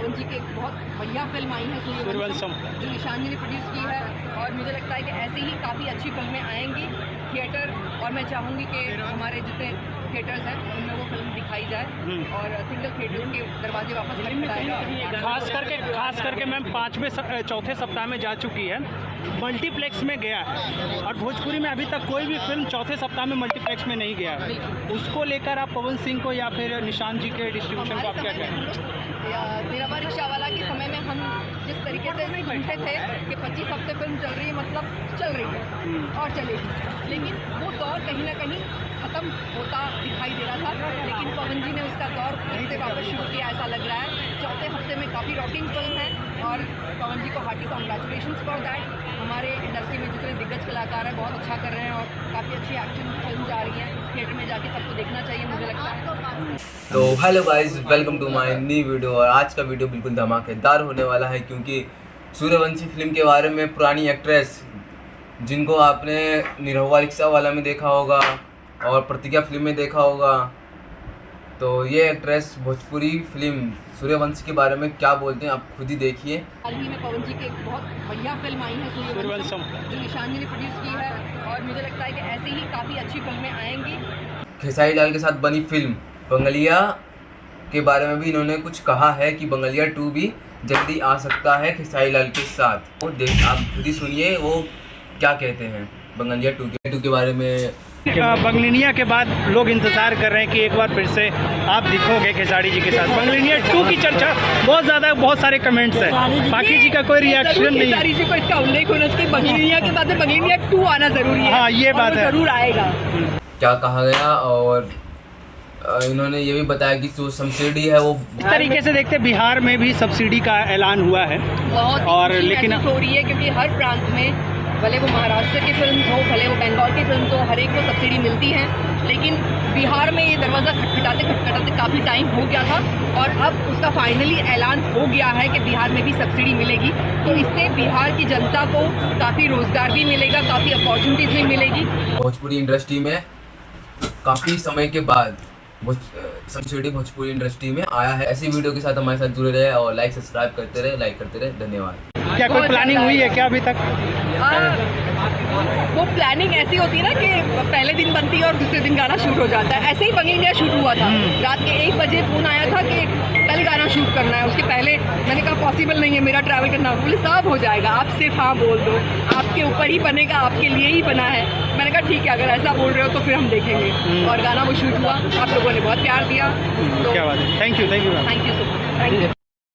पवन जी की एक बहुत बढ़िया फिल्म आई है सूर्यवंशम, जो निशान जी ने प्रोड्यूस की है। और मुझे लगता है कि ऐसे ही काफ़ी अच्छी फिल्में आएंगी थिएटर, और मैं चाहूँगी कि हमारे जितने थिएटर्स हैं उनमें वो फिल्म दिखाई जाए और सिंगल थिएटर्स के दरवाजे वापस खटखटाए जाए। खास करके मैम चौथे सप्ताह में जा चुकी है, मल्टीप्लेक्स में गया है, और भोजपुरी में अभी तक कोई भी फिल्म चौथे सप्ताह में मल्टीप्लेक्स में नहीं गया है। उसको लेकर आप पवन सिंह को या फिर निशान जी के डिस्ट्रीब्यूशन को आप क्या कहें? तेरा रिक्शा वाला के समय में हम जिस तरीके से सुनते थे कि 25 हफ्ते फिल्म चल रही है, मतलब चल रही है और चलेगी, लेकिन वो दौर कहीं ना कहीं ख़त्म होता दिखाई दे रहा था। लेकिन पवन जी ने उसका दौर फिर से वापस शुरू किया, ऐसा लग रहा है। चौथे हफ्ते में काफ़ी रॉकिंग फिल्म है और पवन जी को हार्टी कॉन्ग्रेचुलेशंस फॉर दैट। हमारे इंडस्ट्री में जितने दिग्गज कलाकार हैं बहुत अच्छा कर रहे हैं और काफ़ी अच्छी एक्शन फिल्म आ रही हैं। थिएटर में जाके सबको देखना चाहिए, मुझे लगता है। तो hello guys, welcome to my new video. और आज का वीडियो बिल्कुल धमाकेदार होने वाला है, क्योंकि सूर्यवंशी फिल्म के बारे में पुरानी एक्ट्रेस जिनको आपने निरहुआ रिक्शा वाला में देखा होगा और प्रतिज्ञा फिल्म में देखा होगा, तो ये एक्ट्रेस भोजपुरी फिल्म सूर्यवंशी के बारे में क्या बोलते हैं आप खुद ही देखिए। हाल ही में पवन जी की एक बहुत बढ़िया फिल्म आई है सूर्यवंशम, जो निशान जी ने प्रोड्यूस की है। और मुझे लगता है कि ऐसे ही काफ़ी अच्छी फिल्में आएंगी। खेसारी लाल के साथ बनी फिल्म बंगलिया के बारे में भी इन्होंने कुछ कहा है कि बंगलिया 2 भी जल्दी आ सकता है खेसारी लाल के साथ। वो आप खुद ही सुनिए वो क्या कहते हैं बंगलिया 2 के बारे में। बंगलिनिया के बाद लोग इंतज़ार कर रहे हैं कि एक बार फिर से आप दिखोगे खेसारी जी के साथ। बंगलिनिया 2 की चर्चा बहुत ज़्यादा, बहुत सारे कमेंट्स हैं, बाकी जी का कोई रिएक्शन नहीं। खेसारी जी को इसका उल्लेख होना चाहिए, बंगलिनिया के बाद में बंगलिनिया 2 आना ज़रूरी है। हाँ, ये बात है, ज़रूर आएगा। क्या कहा गया, और इन्होंने ये भी बताया कि जो सब्सिडी है वो इस तरीके से देखते बिहार में भी सब्सिडी का ऐलान हुआ है बहुत, और लेकिन हो रही है क्योंकि हर प्रांत में, भले वो महाराष्ट्र की फिल्म हो, भले वो बंगाल की फिल्म हो, हर एक को सब्सिडी मिलती है। लेकिन बिहार में ये दरवाज़ा खटखटाते काफ़ी टाइम हो गया था और अब उसका फाइनली ऐलान हो गया है कि बिहार में भी सब्सिडी मिलेगी। तो इससे बिहार की जनता को काफ़ी रोज़गार भी मिलेगा, काफ़ी अपॉर्चुनिटीज़ भी मिलेगी। भोजपुरी इंडस्ट्री में काफ़ी समय के बाद सब्सिडी भोजपुरी इंडस्ट्री में आया है। ऐसी वीडियो के साथ हमारे साथ जुड़े रहे और लाइक सब्सक्राइब करते रहे। धन्यवाद। क्या कोई प्लानिंग हुई है क्या अभी तक? वो प्लानिंग ऐसी होती है ना कि पहले दिन बनती है और दूसरे दिन गाना शूट हो जाता है। ऐसे ही बंगलिनिया शूट हुआ था, रात के 1 बजे फ़ोन आया था कि कल गाना शूट करना है। उसके पहले मैंने कहा पॉसिबल नहीं है, मेरा ट्रैवल करना। बोले सब हो जाएगा, आप सिर्फ हाँ बोल दो, आपके ऊपर ही बनेगा, आपके लिए ही बना है। मैंने कहा ठीक है, अगर ऐसा बोल रहे हो तो फिर हम देखेंगे। और गाना वो शूट हुआ, आप लोगों ने बहुत प्यार दिया। क्या बात है, thank you so much, thank you.